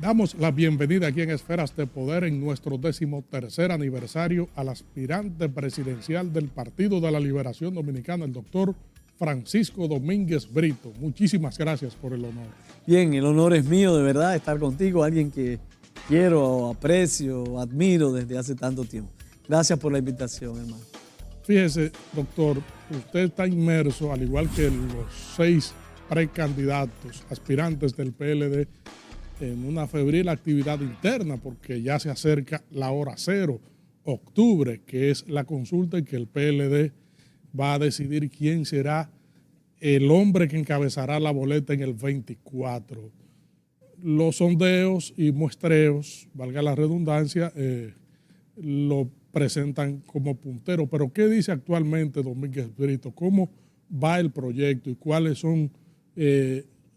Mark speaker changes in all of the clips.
Speaker 1: Damos la bienvenida aquí en Esferas de Poder en nuestro 13º aniversario al aspirante presidencial del Partido de la Liberación Dominicana, el doctor Francisco Domínguez Brito. Muchísimas gracias por el honor.
Speaker 2: Bien, el honor es mío de verdad estar contigo, alguien que quiero, aprecio, admiro desde hace tanto tiempo. Gracias por la invitación, hermano.
Speaker 1: Fíjese, doctor, usted está inmerso, al igual que los 6 precandidatos aspirantes del PLD, en una febril actividad interna, porque ya se acerca la hora cero, octubre, que es la consulta en que el PLD va a decidir quién será el hombre que encabezará la boleta en el 24. Los sondeos y muestreos, valga la redundancia, lo presentan como puntero. Pero ¿qué dice actualmente Domínguez Brito? ¿Cómo va el proyecto y cuáles son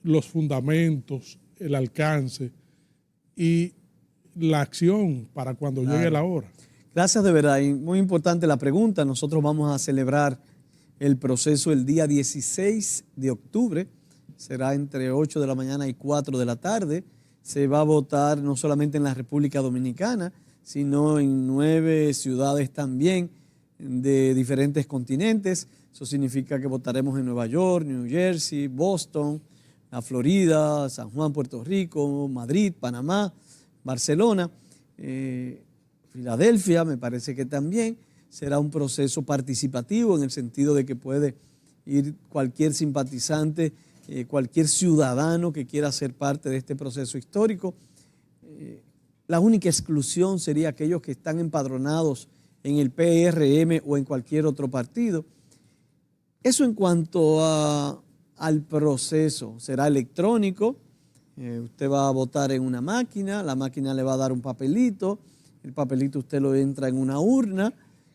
Speaker 1: los fundamentos, el alcance y la acción para cuando llegue la hora?
Speaker 2: Gracias de verdad, y muy importante la pregunta. Nosotros vamos a celebrar el proceso el día 16 de octubre, será entre 8 de la mañana y 4 de la tarde. Se va a votar no solamente en la República Dominicana, sino en 9 ciudades también de diferentes continentes. Eso significa que votaremos en Nueva York, New Jersey, Boston, la Florida, San Juan, Puerto Rico, Madrid, Panamá, Barcelona, Filadelfia, me parece que también. Será un proceso participativo en el sentido de que puede ir cualquier simpatizante, cualquier ciudadano que quiera ser parte de este proceso histórico. La única exclusión sería aquellos que están empadronados en el PRM o en cualquier otro partido. Eso en cuanto al proceso, será electrónico. Usted va a votar en una máquina, la máquina le va a dar un papelito, el papelito usted lo entra en una urna.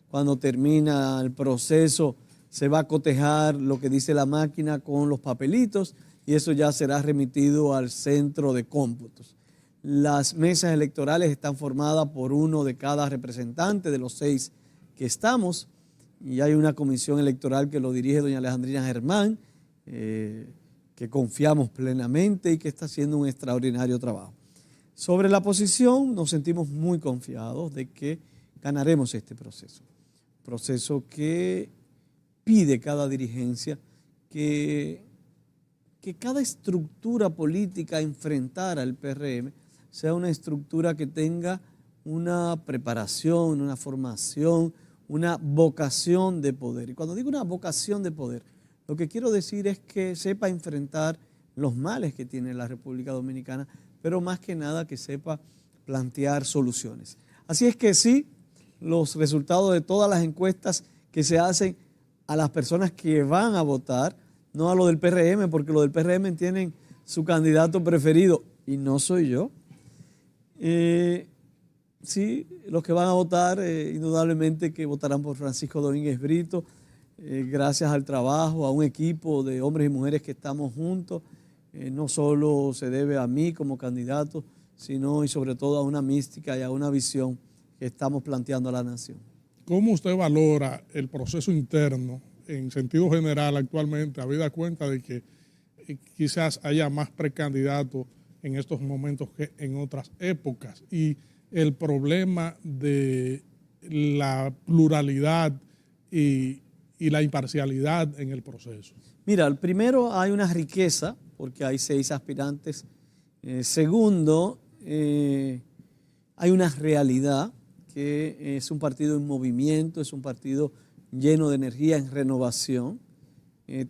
Speaker 2: Cuando termina el proceso se va a cotejar lo que dice la máquina con los papelitos y eso ya será remitido al centro de cómputos. Las mesas electorales están formadas por uno de cada representante de los 6 que estamos y hay una comisión electoral que lo dirige doña Alejandrina Germán, que confiamos plenamente y que está haciendo un extraordinario trabajo. Sobre la posición nos sentimos muy confiados de que ganaremos este proceso. Proceso que pide cada dirigencia que cada estructura política a enfrentar al PRM sea una estructura que tenga una preparación, una formación, una vocación de poder. Y cuando digo una vocación de poder, lo que quiero decir es que sepa enfrentar los males que tiene la República Dominicana, pero más que nada que sepa plantear soluciones. Así es que sí, los resultados de todas las encuestas que se hacen a las personas que van a votar, no a lo del PRM, porque lo del PRM tienen su candidato preferido y no soy yo. Sí, los que van a votar, indudablemente que votarán por Francisco Domínguez Brito, gracias al trabajo, a un equipo de hombres y mujeres que estamos juntos. No solo se debe a mí como candidato, sino y sobre todo a una mística y a una visión que estamos planteando a la nación.
Speaker 1: ¿Cómo usted valora el proceso interno en sentido general actualmente, habida cuenta de que quizás haya más precandidatos en estos momentos que en otras épocas y el problema de la pluralidad y la imparcialidad en el proceso?
Speaker 2: Mira, primero hay una riqueza porque hay 6 aspirantes. Segundo, hay una realidad que es un partido en movimiento, es un partido lleno de energía, en renovación.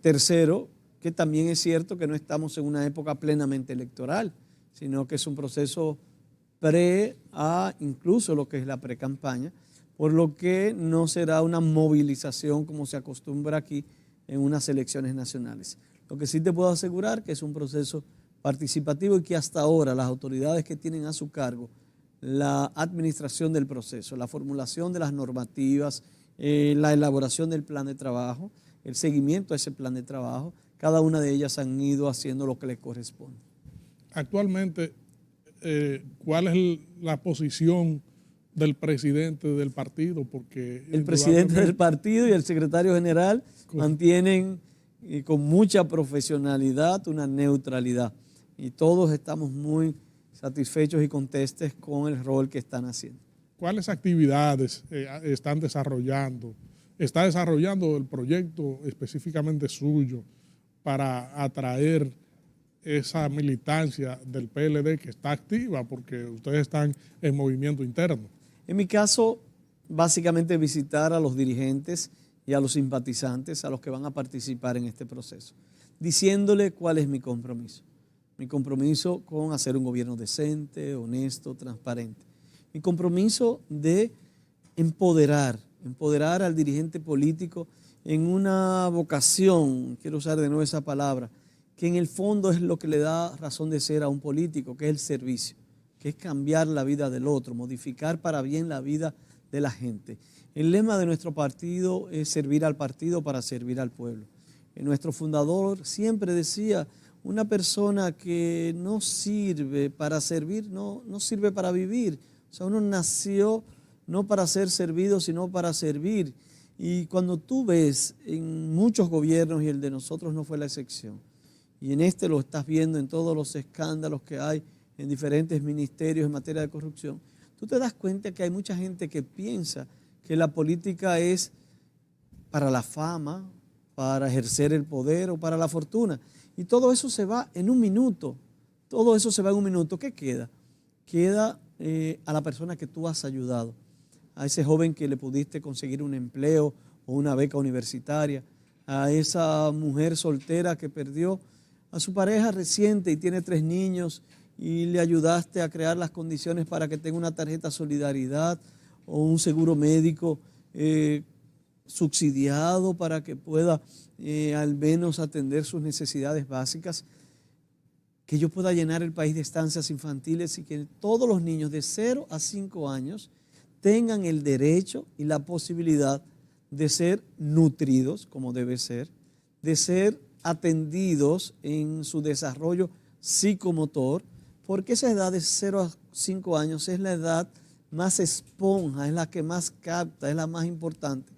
Speaker 2: Tercero, que también es cierto que no estamos en una época plenamente electoral, sino que es un proceso a incluso lo que es la pre-campaña, por lo que no será una movilización como se acostumbra aquí en unas elecciones nacionales. Lo que sí te puedo asegurar que es un proceso participativo y que hasta ahora las autoridades que tienen a su cargo la administración del proceso, la formulación de las normativas, la elaboración del plan de trabajo, el seguimiento a ese plan de trabajo, cada una de ellas han ido haciendo lo que les corresponde.
Speaker 1: Actualmente, ¿cuál es la posición del presidente del partido? Porque
Speaker 2: el presidente del partido y el secretario general mantienen con mucha profesionalidad una neutralidad y todos estamos muy satisfechos y contestes con el rol que están haciendo.
Speaker 1: ¿Cuáles actividades están desarrollando? ¿Está desarrollando el proyecto específicamente suyo para atraer esa militancia del PLD que está activa porque ustedes están en movimiento interno?
Speaker 2: En mi caso, básicamente visitar a los dirigentes y a los simpatizantes, a los que van a participar en este proceso, diciéndole cuál es mi compromiso. Mi compromiso con hacer un gobierno decente, honesto, transparente. Mi compromiso de empoderar al dirigente político en una vocación, quiero usar de nuevo esa palabra, que en el fondo es lo que le da razón de ser a un político, que es el servicio, que es cambiar la vida del otro, modificar para bien la vida de la gente. El lema de nuestro partido es servir al partido para servir al pueblo. Nuestro fundador siempre decía, una persona que no sirve para servir, no sirve para vivir. O sea, uno nació no para ser servido, sino para servir. Y cuando tú ves en muchos gobiernos, y el de nosotros no fue la excepción, y en este lo estás viendo en todos los escándalos que hay en diferentes ministerios en materia de corrupción, tú te das cuenta que hay mucha gente que piensa que la política es para la fama, para ejercer el poder o para la fortuna. Y todo eso se va en un minuto. Todo eso se va en un minuto. ¿Qué queda? Queda a la persona que tú has ayudado. A ese joven que le pudiste conseguir un empleo o una beca universitaria. A esa mujer soltera que perdió a su pareja reciente y tiene 3 niños y le ayudaste a crear las condiciones para que tenga una tarjeta solidaridad o un seguro médico subsidiado para que pueda al menos atender sus necesidades básicas, que yo pueda llenar el país de estancias infantiles y que todos los niños de 0 a 5 años tengan el derecho y la posibilidad de ser nutridos, como debe ser, de ser atendidos en su desarrollo psicomotor, porque esa edad de 0 a 5 años es la edad más esponja, es la que más capta, es la más importante.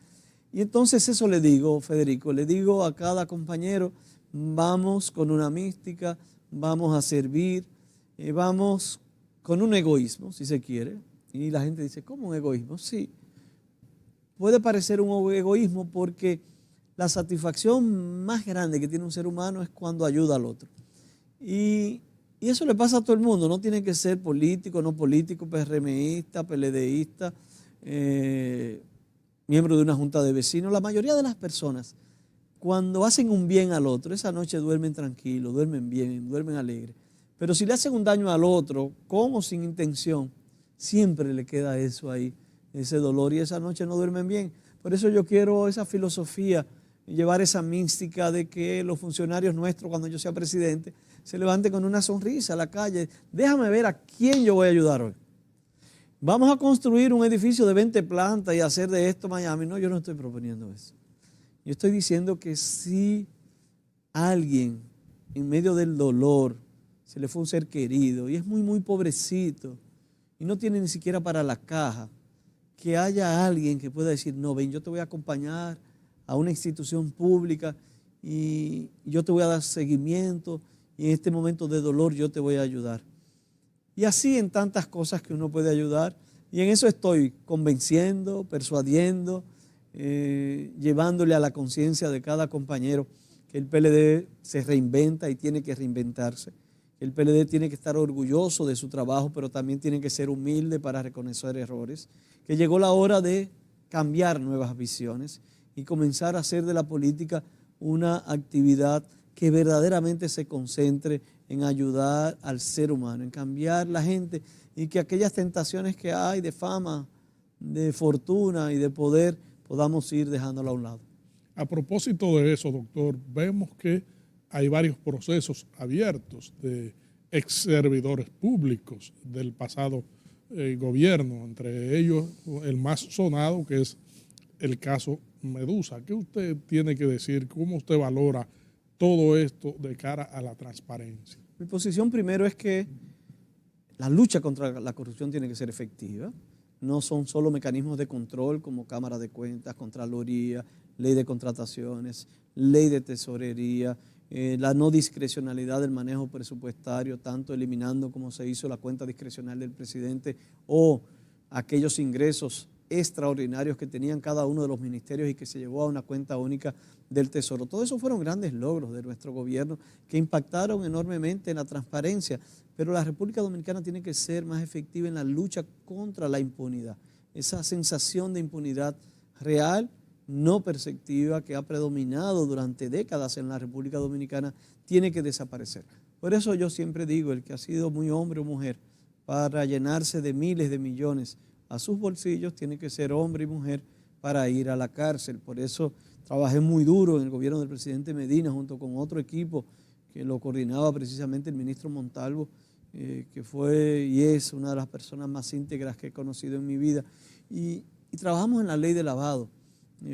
Speaker 2: Y entonces eso le digo, Federico, le digo a cada compañero, vamos con una mística, vamos a servir, vamos con un egoísmo, si se quiere. Y la gente dice, ¿cómo un egoísmo? Sí, puede parecer un egoísmo porque la satisfacción más grande que tiene un ser humano es cuando ayuda al otro. Y eso le pasa a todo el mundo, no tiene que ser político, no político, PRMista, PLDista, miembro de una junta de vecinos. La mayoría de las personas, cuando hacen un bien al otro, esa noche duermen tranquilos, duermen bien, duermen alegres. Pero si le hacen un daño al otro, con o sin intención, siempre le queda eso ahí, ese dolor, y esa noche no duermen bien. Por eso yo quiero esa filosofía, llevar esa mística de que los funcionarios nuestros, cuando yo sea presidente, se levanten con una sonrisa a la calle. Déjame ver a quién yo voy a ayudar hoy. Vamos a construir un edificio de 20 plantas y hacer de esto Miami. No, yo no estoy proponiendo eso. Yo estoy diciendo que si alguien en medio del dolor se le fue un ser querido y es muy, muy pobrecito y no tiene ni siquiera para la caja, que haya alguien que pueda decir, no, ven, yo te voy a acompañar a una institución pública y yo te voy a dar seguimiento y en este momento de dolor yo te voy a ayudar. Y así en tantas cosas que uno puede ayudar. Y en eso estoy convenciendo, persuadiendo, llevándole a la conciencia de cada compañero que el PLD se reinventa y tiene que reinventarse. El PLD tiene que estar orgulloso de su trabajo, pero también tiene que ser humilde para reconocer errores. Que llegó la hora de cambiar nuevas visiones y comenzar a hacer de la política una actividad que verdaderamente se concentre en ayudar al ser humano, en cambiar la gente y que aquellas tentaciones que hay de fama, de fortuna y de poder podamos ir dejándolo a un lado.
Speaker 1: A propósito de eso, doctor, vemos que hay varios procesos abiertos de ex servidores públicos del pasado gobierno, entre ellos el más sonado que es el caso Medusa. ¿Qué usted tiene que decir? ¿Cómo usted valora todo esto de cara a la transparencia?
Speaker 2: Mi posición primero es que la lucha contra la corrupción tiene que ser efectiva. No son solo mecanismos de control como Cámara de Cuentas, Contraloría, Ley de Contrataciones, Ley de Tesorería, la no discrecionalidad del manejo presupuestario, tanto eliminando como se hizo la cuenta discrecional del presidente o aquellos ingresos extraordinarios que tenían cada uno de los ministerios y que se llevó a una cuenta única del Tesoro. Todo eso fueron grandes logros de nuestro gobierno que impactaron enormemente en la transparencia, pero la República Dominicana tiene que ser más efectiva en la lucha contra la impunidad. Esa sensación de impunidad real, no perceptiva, que ha predominado durante décadas en la República Dominicana, tiene que desaparecer. Por eso yo siempre digo, el que ha sido muy hombre o mujer para llenarse de miles de millones a sus bolsillos, tiene que ser hombre y mujer para ir a la cárcel. Por eso trabajé muy duro en el gobierno del presidente Medina junto con otro equipo que lo coordinaba precisamente el ministro Montalvo, que fue y es una de las personas más íntegras que he conocido en mi vida. Y trabajamos en la ley de lavado.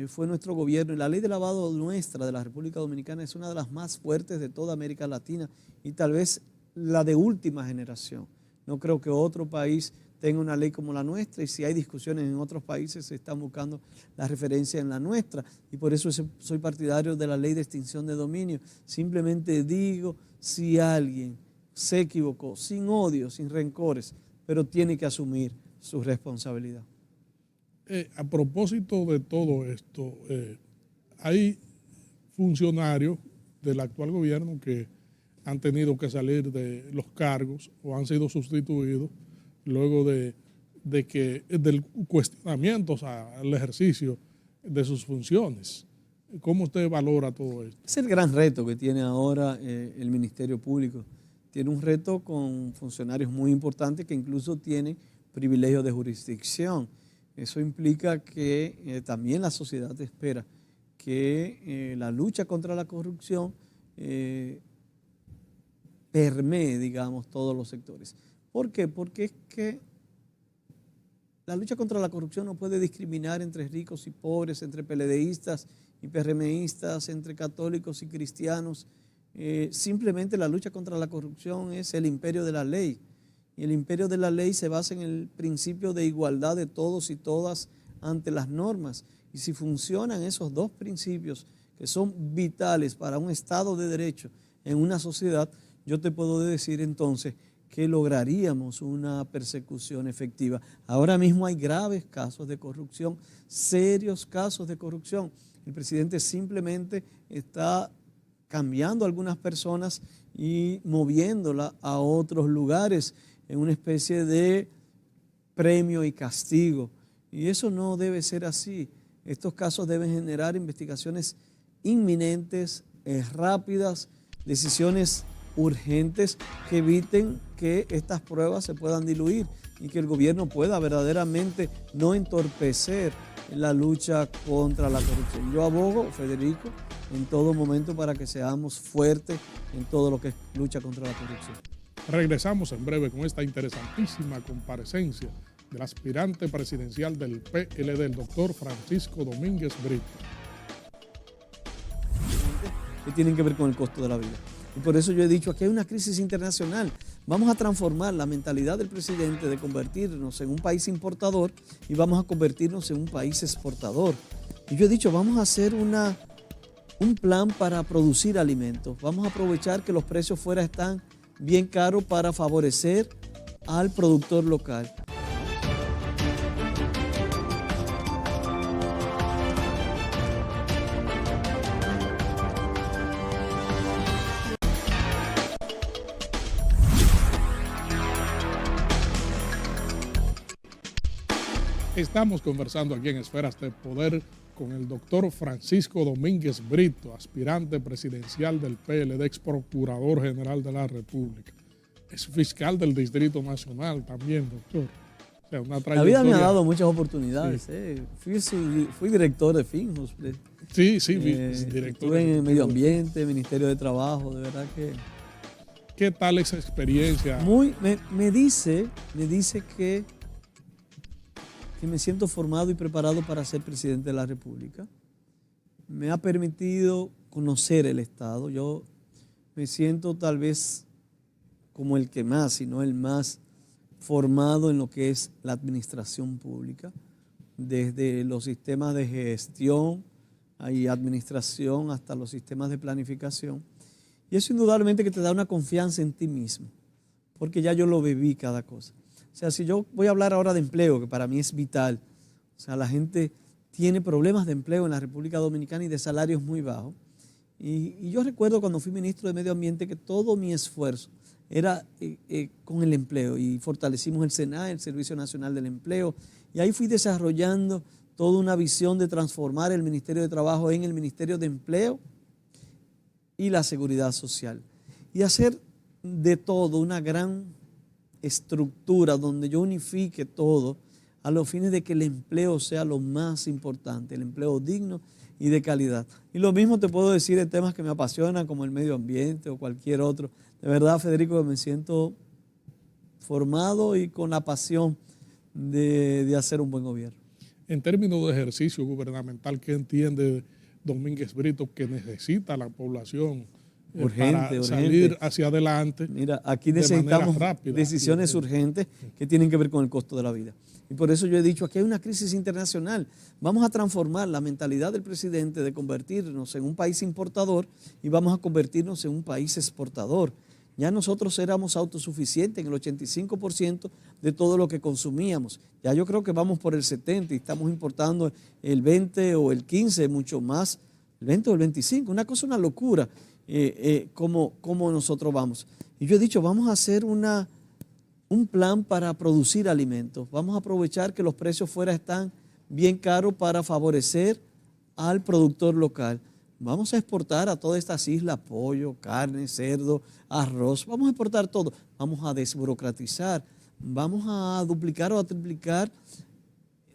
Speaker 2: Fue nuestro gobierno, y la ley de lavado nuestra de la República Dominicana es una de las más fuertes de toda América Latina y tal vez la de última generación. No creo que otro país tenga una ley como la nuestra, y si hay discusiones en otros países se están buscando la referencia en la nuestra, y por eso soy partidario de la ley de extinción de dominio. Simplemente digo, si alguien se equivocó, sin odio, sin rencores, pero tiene que asumir su responsabilidad.
Speaker 1: A propósito de todo esto, hay funcionarios del actual gobierno que han tenido que salir de los cargos o han sido sustituidos luego del cuestionamiento al ejercicio de sus funciones. ¿Cómo usted valora todo esto?
Speaker 2: Es el gran reto que tiene ahora el Ministerio Público. Tiene un reto con funcionarios muy importantes que incluso tienen privilegios de jurisdicción. Eso implica que también la sociedad espera que la lucha contra la corrupción permee, digamos, todos los sectores. ¿Por qué? Porque es que la lucha contra la corrupción no puede discriminar entre ricos y pobres, entre PLDistas y PRMistas, entre católicos y cristianos. Simplemente la lucha contra la corrupción es el imperio de la ley. Y el imperio de la ley se basa en el principio de igualdad de todos y todas ante las normas. Y si funcionan esos dos principios que son vitales para un Estado de Derecho en una sociedad, yo te puedo decir entonces que lograríamos una persecución efectiva. Ahora mismo hay graves casos de corrupción, serios casos de corrupción. El presidente simplemente está cambiando a algunas personas y moviéndola a otros lugares en una especie de premio y castigo. Y eso no debe ser así. Estos casos deben generar investigaciones inminentes, rápidas, decisiones urgentes que eviten que estas pruebas se puedan diluir y que el gobierno pueda verdaderamente no entorpecer la lucha contra la corrupción. Yo abogo, Federico, en todo momento para que seamos fuertes en todo lo que es lucha contra la corrupción.
Speaker 1: Regresamos en breve con esta interesantísima comparecencia del aspirante presidencial del PLD, el doctor Francisco Domínguez Brito.
Speaker 2: Que tienen que ver con el costo de la vida. Y por eso yo he dicho, aquí hay una crisis internacional. Vamos a transformar la mentalidad del presidente de convertirnos en un país importador y vamos a convertirnos en un país exportador. Y yo he dicho, vamos a hacer un plan para producir alimentos. Vamos a aprovechar que los precios fuera están bien caros para favorecer al productor local.
Speaker 1: Estamos conversando aquí en Esferas de Poder con el doctor Francisco Domínguez Brito, aspirante presidencial del PLD, ex procurador general de la República. Es fiscal del Distrito Nacional también, doctor. O sea, una trayectoria.
Speaker 2: La vida me ha dado muchas oportunidades. Sí. Fui director de Finjos.
Speaker 1: Sí, director.
Speaker 2: Estuve en Medio Ambiente, Ministerio de Trabajo, de verdad que...
Speaker 1: ¿Qué tal esa experiencia?
Speaker 2: Me dice que me siento formado y preparado para ser presidente de la República. Me ha permitido conocer el Estado. Yo me siento tal vez como el que más, si no el más formado en lo que es la administración pública, desde los sistemas de gestión y administración hasta los sistemas de planificación. Y eso indudablemente que te da una confianza en ti mismo, porque ya yo lo viví cada cosa. O sea, si yo voy a hablar ahora de empleo, que para mí es vital, o sea, la gente tiene problemas de empleo en la República Dominicana y de salarios muy bajos. Y yo recuerdo cuando fui ministro de Medio Ambiente que todo mi esfuerzo era con el empleo y fortalecimos el SENAE, el Servicio Nacional del Empleo, y ahí fui desarrollando toda una visión de transformar el Ministerio de Trabajo en el Ministerio de Empleo y la Seguridad Social y hacer de todo una gran estructura donde yo unifique todo a los fines de que el empleo sea lo más importante, el empleo digno y de calidad. Y lo mismo te puedo decir de temas que me apasionan como el medio ambiente o cualquier otro. De verdad, Federico, me siento formado y con la pasión de hacer un buen gobierno.
Speaker 1: En términos de ejercicio gubernamental, ¿qué entiende Domínguez Brito que necesita la población para salir hacia adelante?
Speaker 2: Mira, aquí necesitamos decisiones urgentes que tienen que ver con el costo de la vida. Y por eso yo he dicho, aquí hay una crisis internacional. Vamos a transformar la mentalidad del presidente de convertirnos en un país importador y vamos a convertirnos en un país exportador. Ya nosotros éramos autosuficientes en el 85% de todo lo que consumíamos. Ya yo creo que vamos por el 70% y estamos importando el 20 o el 15, mucho más, el 20 o el 25. Una cosa, una locura, como nosotros vamos. Y yo he dicho, vamos a hacer un plan para producir alimentos. Vamos a aprovechar que los precios fuera están bien caros para favorecer al productor local. Vamos a exportar a todas estas islas pollo, carne, cerdo, arroz. Vamos a exportar todo. Vamos a desburocratizar. Vamos a duplicar o a triplicar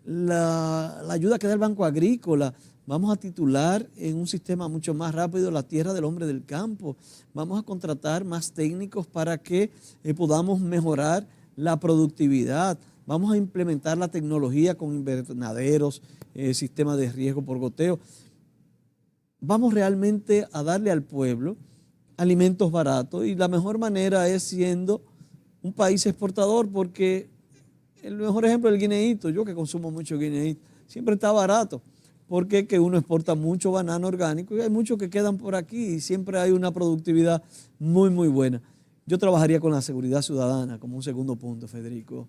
Speaker 2: la ayuda que da el Banco Agrícola. Vamos a titular en un sistema mucho más rápido la tierra del hombre del campo. Vamos a contratar más técnicos para que podamos mejorar la productividad. Vamos a implementar la tecnología con invernaderos, sistemas de riego por goteo. Vamos realmente a darle al pueblo alimentos baratos y la mejor manera es siendo un país exportador, porque el mejor ejemplo es el guineíto. Yo que consumo mucho guineíto, siempre está barato, porque que uno exporta mucho banano orgánico y hay muchos que quedan por aquí y siempre hay una productividad muy, muy buena. Yo trabajaría con la seguridad ciudadana como un segundo punto, Federico.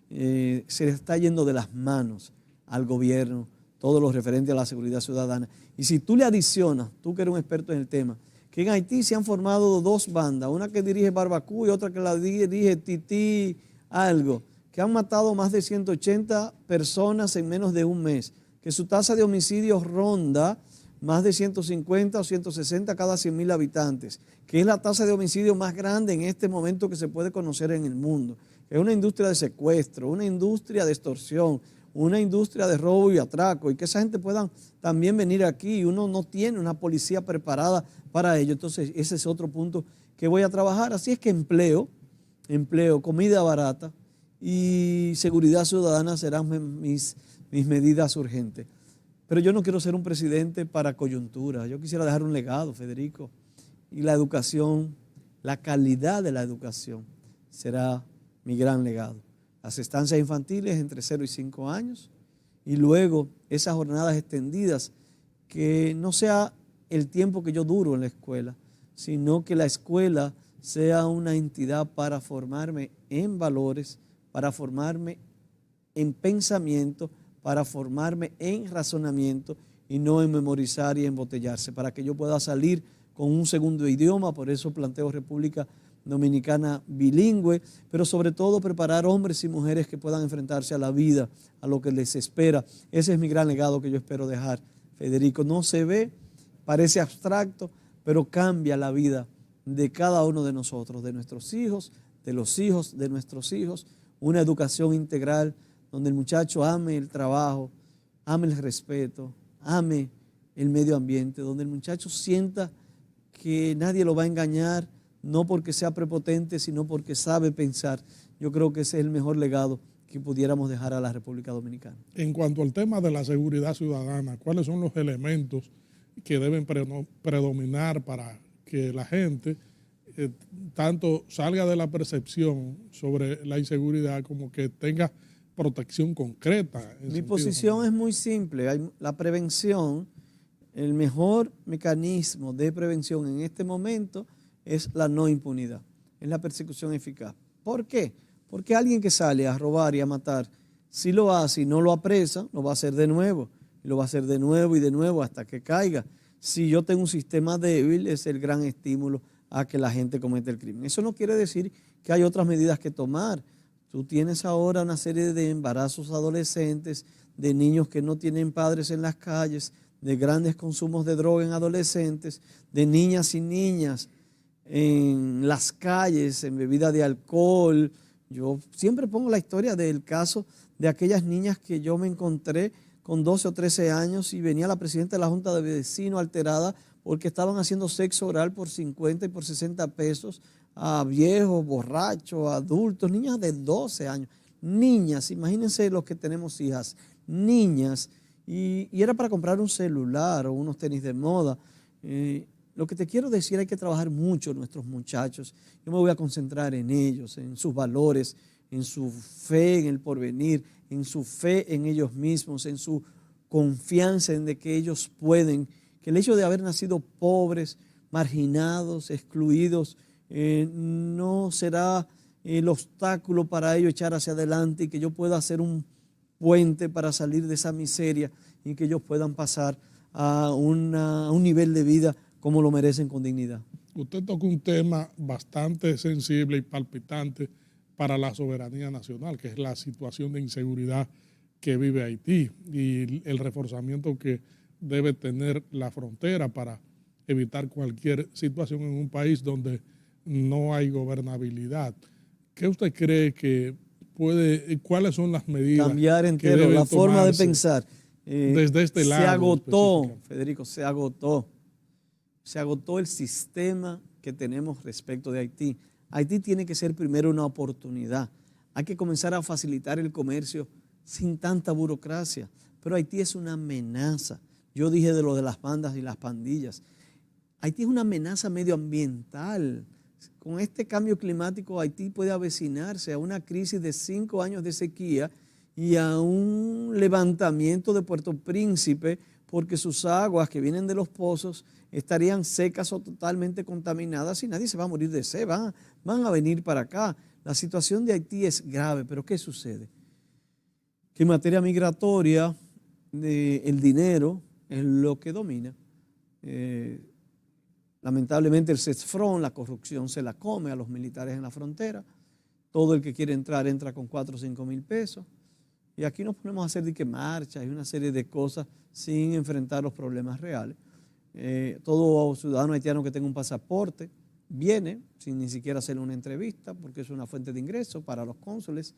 Speaker 2: Se le está yendo de las manos al gobierno todo lo referente a la seguridad ciudadana. Y si tú le adicionas, tú que eres un experto en el tema, que en Haití se han formado dos bandas, una que dirige Barbacú y otra que la dirige Tití algo, que han matado más de 180 personas en menos de un mes, que su tasa de homicidios ronda más de 150 o 160 cada 100.000 habitantes, que es la tasa de homicidio más grande en este momento que se puede conocer en el mundo, que es una industria de secuestro, una industria de extorsión, una industria de robo y atraco, y que esa gente puedan también venir aquí y uno no tiene una policía preparada para ello. Entonces ese es otro punto que voy a trabajar. Así es que empleo, comida barata y seguridad ciudadana serán mis medidas urgentes. Pero yo no quiero ser un presidente para coyuntura. Yo quisiera dejar un legado, Federico. Y la educación, la calidad de la educación será mi gran legado. Las estancias infantiles entre 0 y 5 años y luego esas jornadas extendidas, que no sea el tiempo que yo duro en la escuela, sino que la escuela sea una entidad para formarme en valores, para formarme en pensamiento, para formarme en razonamiento y no en memorizar y embotellarse, para que yo pueda salir con un segundo idioma. Por eso planteo República Dominicana bilingüe, pero sobre todo preparar hombres y mujeres que puedan enfrentarse a la vida, a lo que les espera. Ese es mi gran legado que yo espero dejar, Federico. No se ve, parece abstracto, pero cambia la vida de cada uno de nosotros, de nuestros hijos, de los hijos de nuestros hijos. Una educación integral donde el muchacho ame el trabajo, ame el respeto, ame el medio ambiente, donde el muchacho sienta que nadie lo va a engañar, no porque sea prepotente, sino porque sabe pensar. Yo creo que ese es el mejor legado que pudiéramos dejar a la República Dominicana.
Speaker 1: En cuanto al tema de la seguridad ciudadana, ¿cuáles son los elementos que deben predominar para que la gente tanto salga de la percepción sobre la inseguridad como que tenga protección concreta?
Speaker 2: Mi posición es muy simple. La prevención, el mejor mecanismo de prevención en este momento es la no impunidad, es la persecución eficaz. ¿Por qué? Porque alguien que sale a robar y a matar, si lo hace y no lo apresa, lo va a hacer de nuevo, y lo va a hacer de nuevo y de nuevo hasta que caiga. Si yo tengo un sistema débil, es el gran estímulo a que la gente cometa el crimen. Eso no quiere decir que hay otras medidas que tomar. Tú tienes ahora una serie de embarazos adolescentes, de niños que no tienen padres en las calles, de grandes consumos de droga en adolescentes, de niñas y niñas en las calles, en bebida de alcohol. Yo siempre pongo la historia del caso de aquellas niñas que yo me encontré con 12 o 13 años y venía la presidenta de la Junta de Vecinos alterada porque estaban haciendo sexo oral por 50 y por 60 pesos a viejos, borrachos, adultos, niñas de 12 años. Niñas, imagínense los que tenemos hijas, niñas, y era para comprar un celular o unos tenis de moda. Lo que te quiero decir, hay que trabajar mucho en nuestros muchachos. Yo me voy a concentrar en ellos, en sus valores, en su fe en el porvenir, en su fe en ellos mismos, en su confianza en de que ellos pueden, que el hecho de haber nacido pobres, marginados, excluidos, no será el obstáculo para ellos echar hacia adelante y que yo pueda hacer un puente para salir de esa miseria y que ellos puedan pasar a un nivel de vida como lo merecen con dignidad.
Speaker 1: Usted toca un tema bastante sensible y palpitante para la soberanía nacional, que es la situación de inseguridad que vive Haití y el reforzamiento que debe tener la frontera para evitar cualquier situación en un país donde no hay gobernabilidad. ¿Qué usted cree que cuáles son las medidas?
Speaker 2: Cambiar entero la forma de pensar.
Speaker 1: Desde este lado.
Speaker 2: Se agotó, Federico, se agotó. Se agotó el sistema que tenemos respecto de Haití. Haití tiene que ser primero una oportunidad. Hay que comenzar a facilitar el comercio sin tanta burocracia. Pero Haití es una amenaza. Yo dije de lo de las bandas y las pandillas. Haití es una amenaza medioambiental. Con este cambio climático, Haití puede avecinarse a una crisis de 5 años de sequía y a un levantamiento de Puerto Príncipe porque sus aguas que vienen de los pozos estarían secas o totalmente contaminadas y nadie se va a morir de sed, van a venir para acá. La situación de Haití es grave, pero ¿qué sucede? Que en materia migratoria el dinero es lo que domina. Lamentablemente el CESFRON, la corrupción se la come a los militares en la frontera. Todo el que quiere entrar entra con 4 o 5 mil pesos. Y aquí nos ponemos a hacer marchas y una serie de cosas sin enfrentar los problemas reales. Todo ciudadano haitiano que tenga un pasaporte viene sin ni siquiera hacerle una entrevista porque es una fuente de ingreso para los cónsules.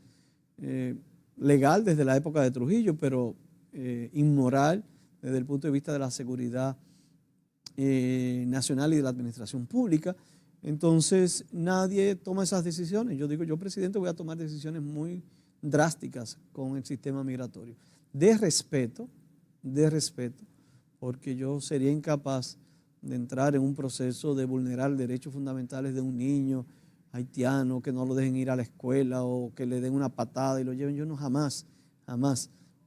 Speaker 2: Legal desde la época de Trujillo, pero inmoral desde el punto de vista de la seguridad nacional y de la administración pública. Entonces nadie toma esas decisiones. Yo digo, yo presidente voy a tomar decisiones muy drásticas con el sistema migratorio. De respeto, porque yo sería incapaz de entrar en un proceso de vulnerar derechos fundamentales de un niño haitiano, que no lo dejen ir a la escuela o que le den una patada y lo lleven. Yo no, jamás.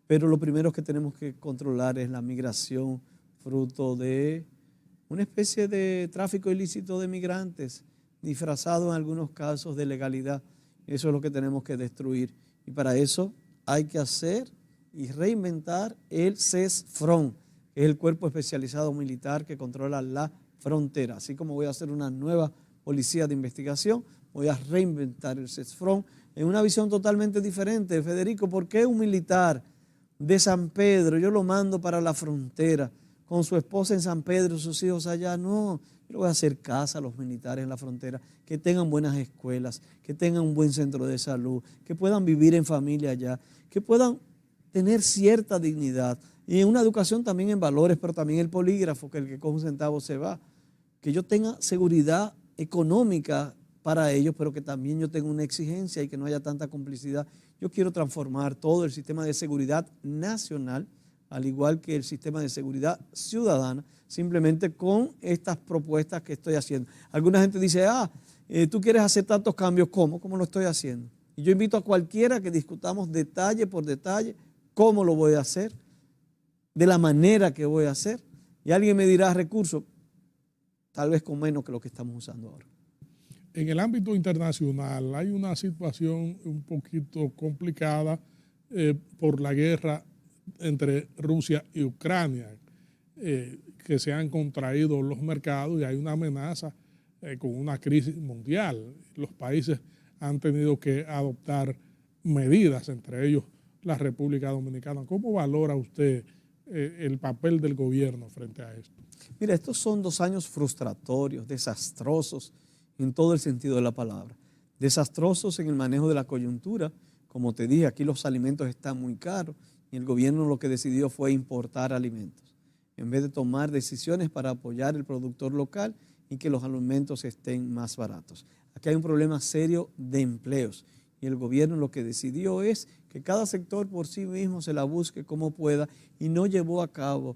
Speaker 2: Pero lo primero que tenemos que controlar es la migración fruto de una especie de tráfico ilícito de migrantes, disfrazado en algunos casos de legalidad. Eso es lo que tenemos que destruir. Y para eso hay que hacer y reinventar el CESFRON, que es el cuerpo especializado militar que controla la frontera. Así como voy a hacer una nueva policía de investigación, voy a reinventar el CESFRON en una visión totalmente diferente. Federico, ¿por qué un militar de San Pedro yo lo mando para la frontera con su esposa en San Pedro, sus hijos allá? No, yo le voy a hacer casa a los militares en la frontera, que tengan buenas escuelas, que tengan un buen centro de salud, que puedan vivir en familia allá, que puedan tener cierta dignidad y una educación también en valores, pero también el polígrafo, que el que coge un centavo se va. Que yo tenga seguridad económica para ellos, pero que también yo tenga una exigencia y que no haya tanta complicidad. Yo quiero transformar todo el sistema de seguridad nacional, al igual que el sistema de seguridad ciudadana, simplemente con estas propuestas que estoy haciendo. Alguna gente dice, tú quieres hacer tantos cambios, ¿cómo? ¿Cómo lo estoy haciendo? Y yo invito a cualquiera que discutamos detalle por detalle cómo lo voy a hacer, de la manera que voy a hacer. Y alguien me dirá recursos. tal vez con menos que lo que estamos usando ahora.
Speaker 1: En el ámbito internacional hay una situación un poquito complicada por la guerra entre Rusia y Ucrania, que se han contraído los mercados y hay una amenaza con una crisis mundial. Los países han tenido que adoptar medidas, entre ellos la República Dominicana. ¿Cómo valora usted el papel del gobierno frente a esto?
Speaker 2: Mira, estos son 2 años frustratorios, desastrosos en todo el sentido de la palabra. Desastrosos en el manejo de la coyuntura. Como te dije, aquí los alimentos están muy caros y el gobierno lo que decidió fue importar alimentos, en vez de tomar decisiones para apoyar el productor local y que los alimentos estén más baratos. Aquí hay un problema serio de empleos y el gobierno lo que decidió es que cada sector por sí mismo se la busque como pueda y no llevó a cabo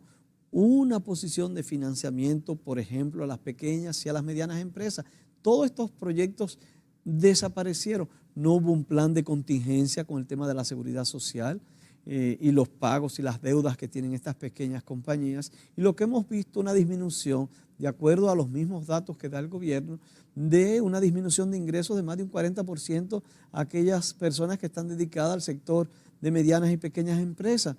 Speaker 2: una posición de financiamiento, por ejemplo, a las pequeñas y a las medianas empresas. Todos estos proyectos desaparecieron. No hubo un plan de contingencia con el tema de la seguridad social y los pagos y las deudas que tienen estas pequeñas compañías. Y lo que hemos visto, una disminución, de acuerdo a los mismos datos que da el gobierno, de una disminución de ingresos de más de un 40% a aquellas personas que están dedicadas al sector de medianas y pequeñas empresas.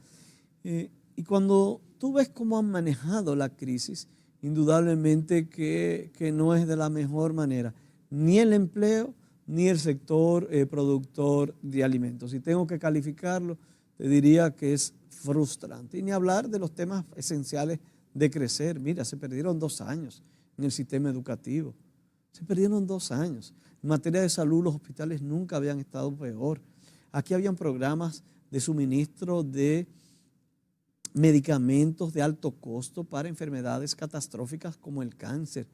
Speaker 2: Y cuando tú ves cómo han manejado la crisis, indudablemente que no es de la mejor manera, ni el empleo, ni el sector productor de alimentos. Si tengo que calificarlo, te diría que es frustrante. Y ni hablar de los temas esenciales de crecer. Mira, se perdieron 2 años en el sistema educativo. Se perdieron 2 años. En materia de salud, los hospitales nunca habían estado peor. Aquí habían programas de suministro de medicamentos de alto costo para enfermedades catastróficas como el cáncer.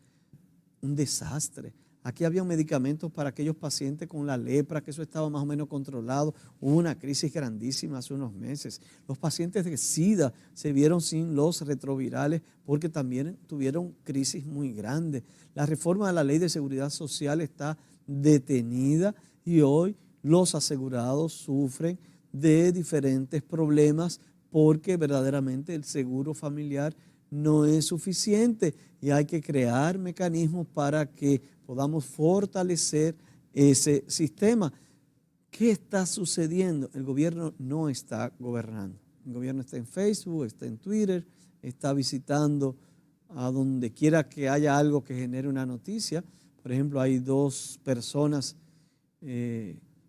Speaker 2: Un desastre. Aquí había medicamentos para aquellos pacientes con la lepra, que eso estaba más o menos controlado. Hubo una crisis grandísima hace unos meses. Los pacientes de SIDA se vieron sin los retrovirales porque también tuvieron crisis muy grandes. La reforma de la Ley de Seguridad Social está detenida y hoy los asegurados sufren de diferentes problemas porque verdaderamente el seguro familiar no es suficiente y hay que crear mecanismos para que podamos fortalecer ese sistema. ¿Qué está sucediendo? El gobierno no está gobernando. El gobierno está en Facebook, está en Twitter, está visitando a donde quiera que haya algo que genere una noticia. Por ejemplo, hay 2 personas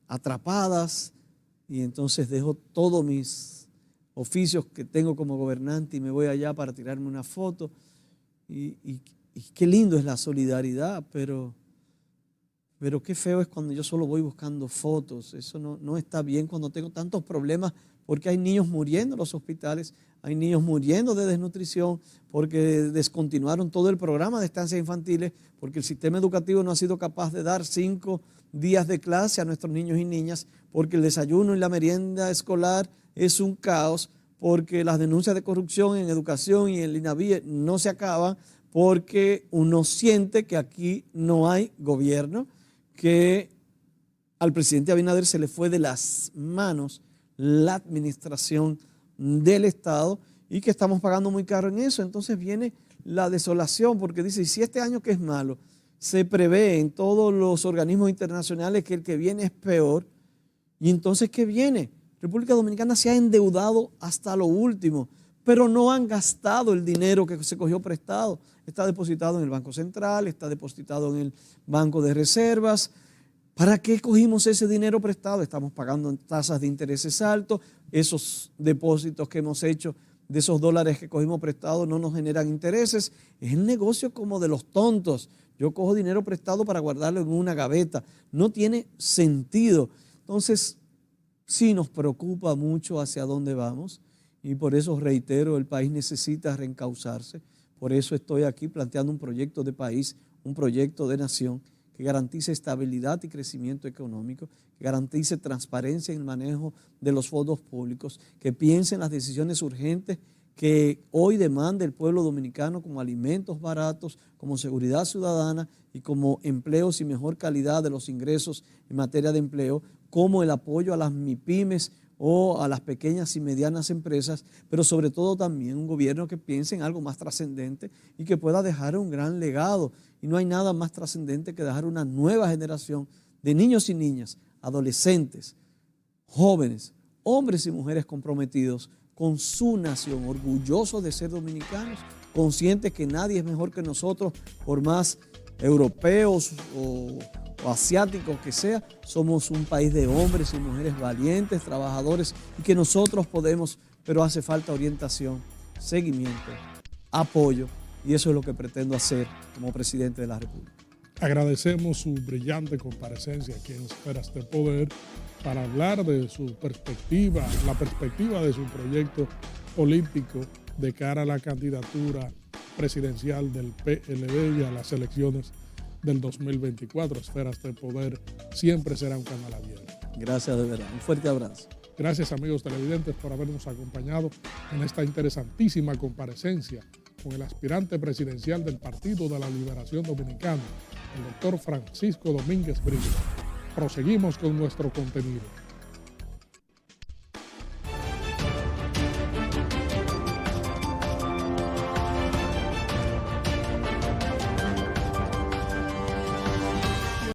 Speaker 2: atrapadas y entonces dejo todos mis oficios que tengo como gobernante y me voy allá para tirarme una foto. Y qué lindo es la solidaridad, pero qué feo es cuando yo solo voy buscando fotos. Eso no está bien cuando tengo tantos problemas porque hay niños muriendo en los hospitales, hay niños muriendo de desnutrición porque descontinuaron todo el programa de estancias infantiles porque el sistema educativo no ha sido capaz de dar 5 días de clase a nuestros niños y niñas porque el desayuno y la merienda escolar es un caos, porque las denuncias de corrupción en educación y en el INAVIE no se acaban, porque uno siente que aquí no hay gobierno, que al presidente Abinader se le fue de las manos la administración del Estado y que estamos pagando muy caro en eso. Entonces viene la desolación, porque dice, y si este año que es malo, se prevé en todos los organismos internacionales que el que viene es peor, ¿y entonces qué viene? República Dominicana se ha endeudado hasta lo último, pero no han gastado el dinero que se cogió prestado. Está depositado en el Banco Central, está depositado en el Banco de Reservas. ¿Para qué cogimos ese dinero prestado? Estamos pagando tasas de intereses altos. Esos depósitos que hemos hecho de esos dólares que cogimos prestados no nos generan intereses. Es el negocio como de los tontos. Yo cojo dinero prestado para guardarlo en una gaveta. No tiene sentido. Entonces, sí nos preocupa mucho hacia dónde vamos y por eso reitero, el país necesita reencauzarse. Por eso estoy aquí planteando un proyecto de país, un proyecto de nación que garantice estabilidad y crecimiento económico, que garantice transparencia en el manejo de los fondos públicos, que piense en las decisiones urgentes que hoy demanda el pueblo dominicano como alimentos baratos, como seguridad ciudadana y como empleos y mejor calidad de los ingresos en materia de empleo, como el apoyo a las MIPYMES o a las pequeñas y medianas empresas, pero sobre todo también un gobierno que piense en algo más trascendente y que pueda dejar un gran legado. Y no hay nada más trascendente que dejar una nueva generación de niños y niñas, adolescentes, jóvenes, hombres y mujeres comprometidos con su nación, orgullosos de ser dominicanos, conscientes que nadie es mejor que nosotros, por más europeos o asiáticos que sea. Somos un país de hombres y mujeres valientes, trabajadores, y que nosotros podemos, pero hace falta orientación, seguimiento, apoyo, y eso es lo que pretendo hacer como presidente de la República.
Speaker 1: Agradecemos su brillante comparecencia aquí en Esferas de Poder para hablar de su perspectiva, la perspectiva de su proyecto político de cara a la candidatura presidencial del PLD y a las elecciones del 2024. Esferas de Poder siempre será un canal abierto.
Speaker 2: Gracias de verdad. Un fuerte abrazo.
Speaker 1: Gracias, amigos televidentes, por habernos acompañado en esta interesantísima comparecencia con el aspirante presidencial del Partido de la Liberación Dominicana, el doctor Francisco Domínguez Brito. Proseguimos con nuestro contenido.